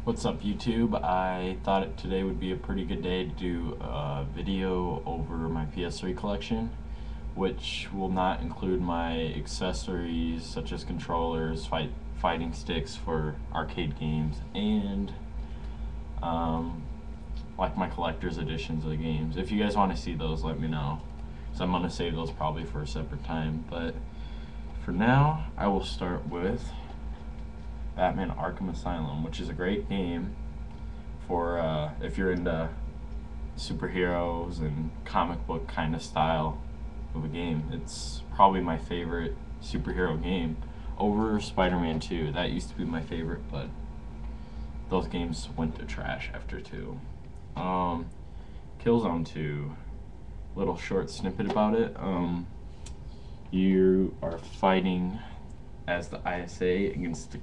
What's up, YouTube? I thought today would be a pretty good day to do a video over my PS3 collection, which will not include my accessories such as controllers, fighting sticks for arcade games, and like my collector's editions of the games. If you guys want to see those, let me know. So I'm going to save those probably for a separate time, but for now, I will start with Batman Arkham Asylum, which is a great game for if you're into superheroes and comic book kind of style of a game. It's probably my favorite superhero game over Spider-Man 2. That used to be my favorite, but those games went to trash after 2. Killzone 2, little short snippet about it. You are fighting as the ISA against the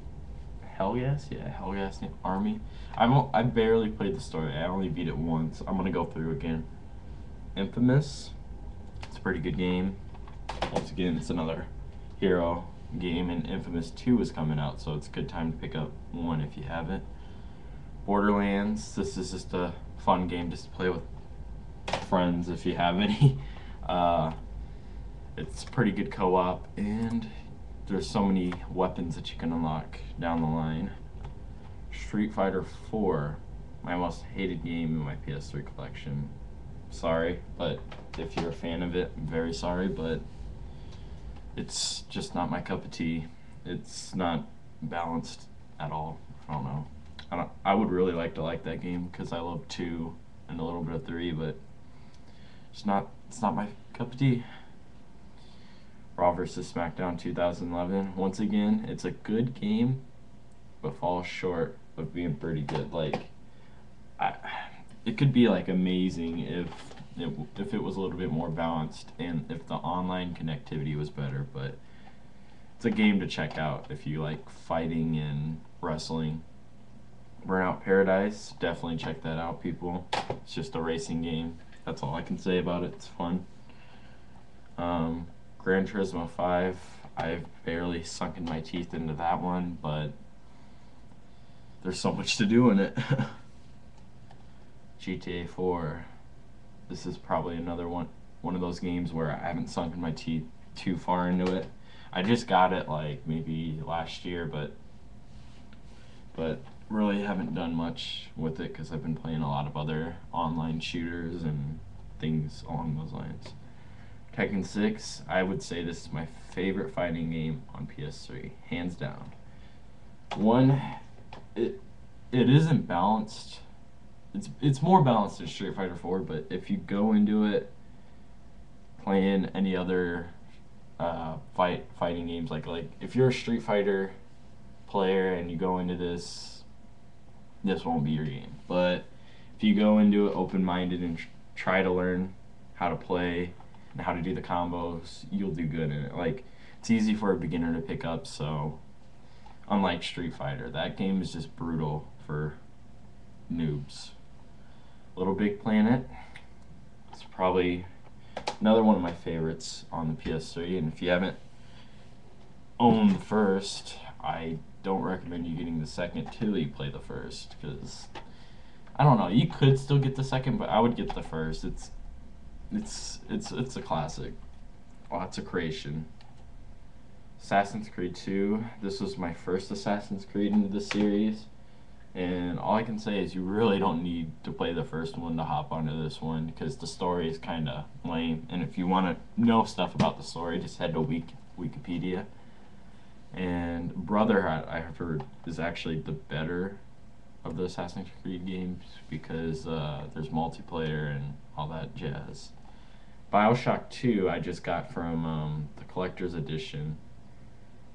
Hellgas Army. I barely played the story. I only beat it once. I'm gonna go through again. Infamous. It's a pretty good game. Once again, it's another hero game, and Infamous 2 is coming out, so it's a good time to pick up one if you haven't. Borderlands. This is just a fun game just to play with friends if you have any. It's pretty good co-op, and there's so many weapons that you can unlock down the line. Street Fighter 4, my most hated game in my PS3 collection. Sorry, but if you're a fan of it, I'm very sorry, but it's just not my cup of tea. It's not balanced at all. I don't know. I would really like to like that game because I love 2 and a little bit of 3, but it's not my cup of tea. Raw vs. SmackDown 2011. Once again, it's a good game, but falls short of being pretty good. Like, it could be like amazing if it was a little bit more balanced and if the online connectivity was better. But it's a game to check out if you like fighting and wrestling. Burnout Paradise, definitely check that out, people. It's just a racing game. That's all I can say about it. It's fun. Gran Turismo 5, I've barely sunken my teeth into that one, but there's so much to do in it. GTA 4, this is probably another one of those games where I haven't sunken my teeth too far into it. I just got it like maybe last year, but really haven't done much with it because I've been playing a lot of other online shooters and things along those lines. Tekken 6, I would say this is my favorite fighting game on PS3, hands down. One, it isn't balanced. It's more balanced than Street Fighter 4, but if you go into it playing any other fighting games, like if you're a Street Fighter player and you go into this won't be your game. But if you go into it open-minded and try to learn how to play and how to do the combos, you'll do good in it. Like, it's easy for a beginner to pick up, so unlike Street Fighter, that game is just brutal for noobs. Little Big Planet, it's probably another one of my favorites on the PS3, and if you haven't owned the first, I don't recommend you getting the second till you play the first, because I don't know, you could still get the second, but I would get the first. It's a classic. Lots of creation. Assassin's Creed 2. This was my first Assassin's Creed into the series, and all I can say is you really don't need to play the first one to hop onto this one because the story is kind of lame. And if you want to know stuff about the story, just head to Wikipedia. And Brotherhood, I have heard, is actually the better of the Assassin's Creed games because there's multiplayer and all that jazz. Bioshock 2 I just got from the collector's edition,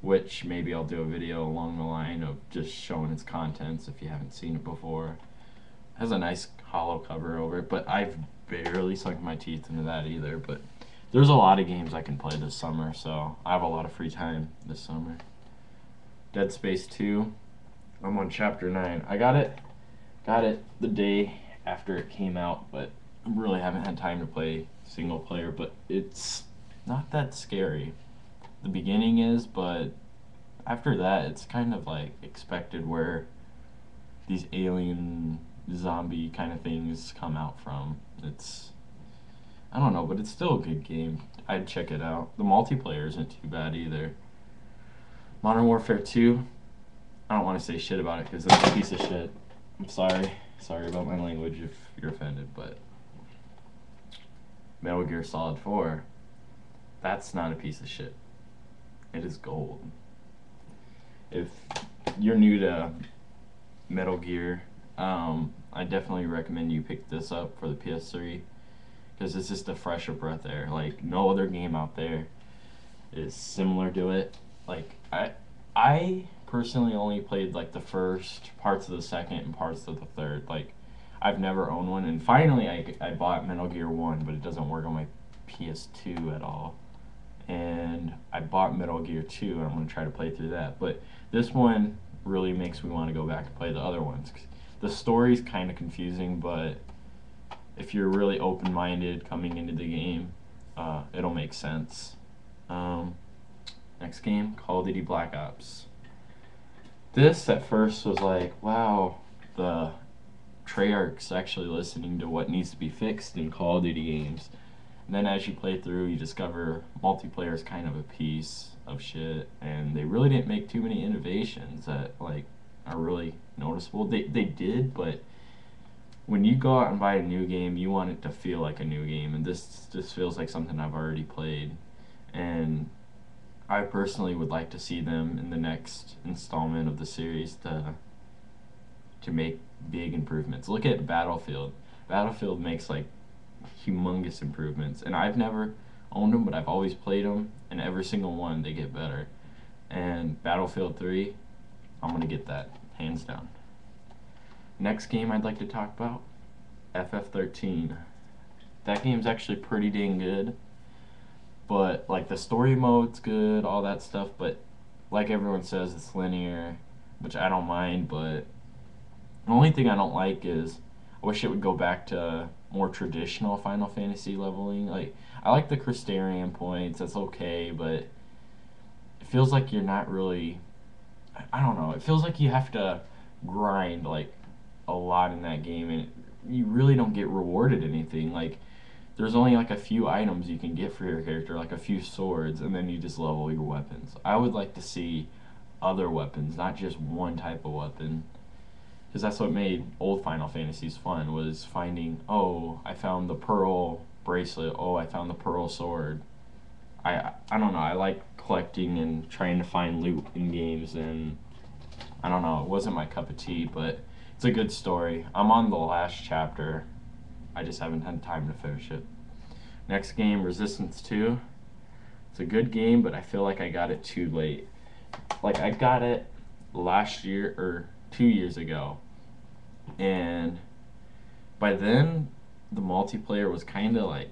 which maybe I'll do a video along the line of just showing its contents if you haven't seen it before. It has a nice hollow cover over it, but I've barely sunk my teeth into that either. But there's a lot of games I can play this summer, so I have a lot of free time this summer. Dead Space 2, I'm on chapter 9. I got it the day after it came out, but I really haven't had time to play single player, but it's not that scary. The beginning is, but after that it's kind of like expected, where these alien zombie kind of things come out from. I don't know, but it's still a good game. I'd check it out. The multiplayer isn't too bad either. Modern Warfare 2, I don't want to say shit about it because it's a piece of shit. I'm sorry. Sorry about my language if you're offended, but Metal Gear Solid 4, that's not a piece of shit. It is gold. If you're new to Metal Gear, I definitely recommend you pick this up for the PS3 because it's just a fresher breath air. Like, no other game out there is similar to it. Like, I personally only played like the first parts of the second and parts of the third. Like, I've never owned one, and finally I bought Metal Gear 1, but it doesn't work on my PS2 at all. And I bought Metal Gear 2, and I'm going to try to play through that. But this one really makes me want to go back and play the other ones. The story's kind of confusing, but if you're really open-minded coming into the game, it'll make sense. Next game, Call of Duty Black Ops. This at first was like, wow, the Treyarch's actually listening to what needs to be fixed in Call of Duty games. And then as you play through, you discover multiplayer is kind of a piece of shit, and they really didn't make too many innovations that like are really noticeable. They did, but when you go out and buy a new game, you want it to feel like a new game, and this just feels like something I've already played. And I personally would like to see them in the next installment of the series to make big improvements. Look at Battlefield. Battlefield makes like humongous improvements, and I've never owned them, but I've always played them, and every single one they get better. And Battlefield 3, I'm gonna get that hands down. Next game I'd like to talk about, FF13. That game's actually pretty dang good, but like the story mode's good, all that stuff, but like everyone says, it's linear, which I don't mind, but the only thing I don't like is I wish it would go back to more traditional Final Fantasy leveling. Like, I like the Crystarian points, that's okay, but it feels like you're not really, I don't know, it feels like you have to grind like a lot in that game, and you really don't get rewarded anything. Like, there's only like a few items you can get for your character, like a few swords, and then you just level your weapons. I would like to see other weapons, not just one type of weapon. Because that's what made old Final Fantasies fun, was finding, oh, I found the pearl bracelet, oh, I found the pearl sword. I don't know, I like collecting and trying to find loot in games, and I don't know, it wasn't my cup of tea, but it's a good story. I'm on the last chapter. I just haven't had time to finish it. Next game, Resistance 2. It's a good game, but I feel like I got it too late. Like, I got it last year, or 2 years ago, and by then the multiplayer was kind of like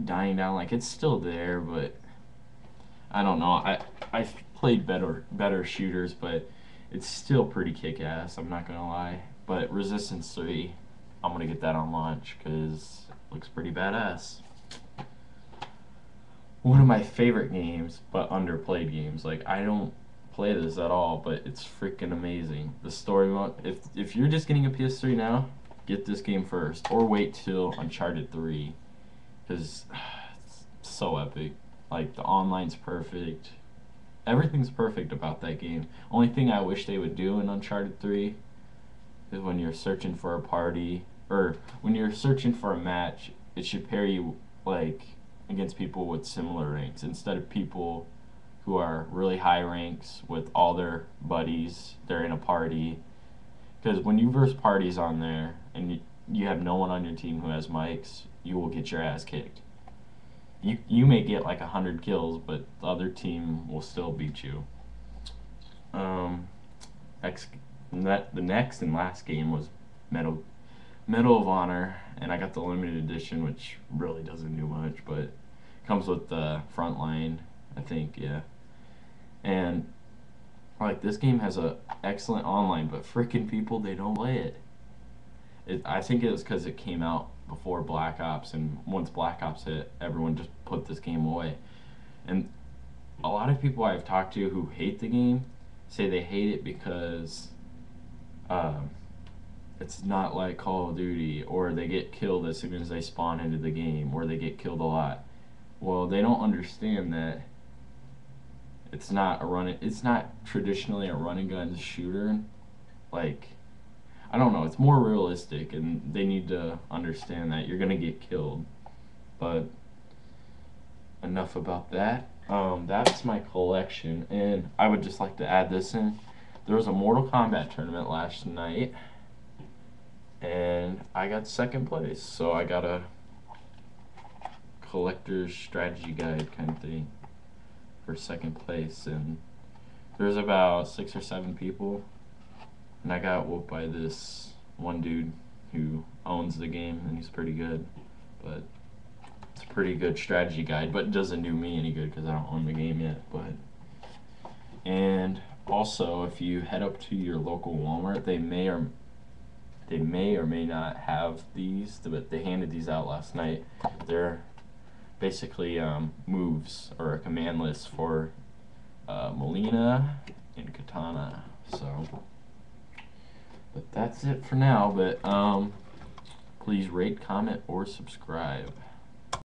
dying down. Like, it's still there, but I don't know, I've played better shooters, but it's still pretty kick-ass, I'm not gonna lie. But Resistance 3, I'm gonna get that on launch because it looks pretty badass. One of my favorite games, but underplayed games. Like, I don't play this at all, but it's freaking amazing. The story mode, if you're just getting a PS3 now, get this game first, or wait till Uncharted 3, because it's so epic. Like, the online's perfect, everything's perfect about that game. Only thing I wish they would do in Uncharted 3 is when you're searching for a party, or when you're searching for a match, it should pair you like against people with similar ranks instead of people who are really high ranks with all their buddies. They're in a party. Because when you verse parties on there and you have no one on your team who has mics, you will get your ass kicked. You may get like 100 kills, but the other team will still beat you. The next and last game was Medal of Honor, and I got the limited edition, which really doesn't do much, but comes with the Frontline, I think, yeah. And like, this game has a excellent online, but freaking people, they don't play it. I think it was because it came out before Black Ops, and once Black Ops hit, everyone just put this game away. And a lot of people I've talked to who hate the game say they hate it because It's not like Call of Duty, or they get killed as soon as they spawn into the game, or they get killed a lot. Well, they don't understand that it's not traditionally a run and gun shooter. Like, I don't know, it's more realistic, and they need to understand that you're gonna get killed. But enough about that. That's my collection, and I would just like to add this in. There was a Mortal Kombat tournament last night, and I got second place, so I got a collector's strategy guide kind of thing for second place, and there's about 6 or 7 people, and I got whooped by this one dude who owns the game, and he's pretty good, but it's a pretty good strategy guide, but it doesn't do me any good because I don't own the game yet. And also, if you head up to your local Walmart, they may or may not have these, but they handed these out last night. They're basically moves or a command list for Molina and Katana. So, but that's it for now. But please rate, comment, or subscribe.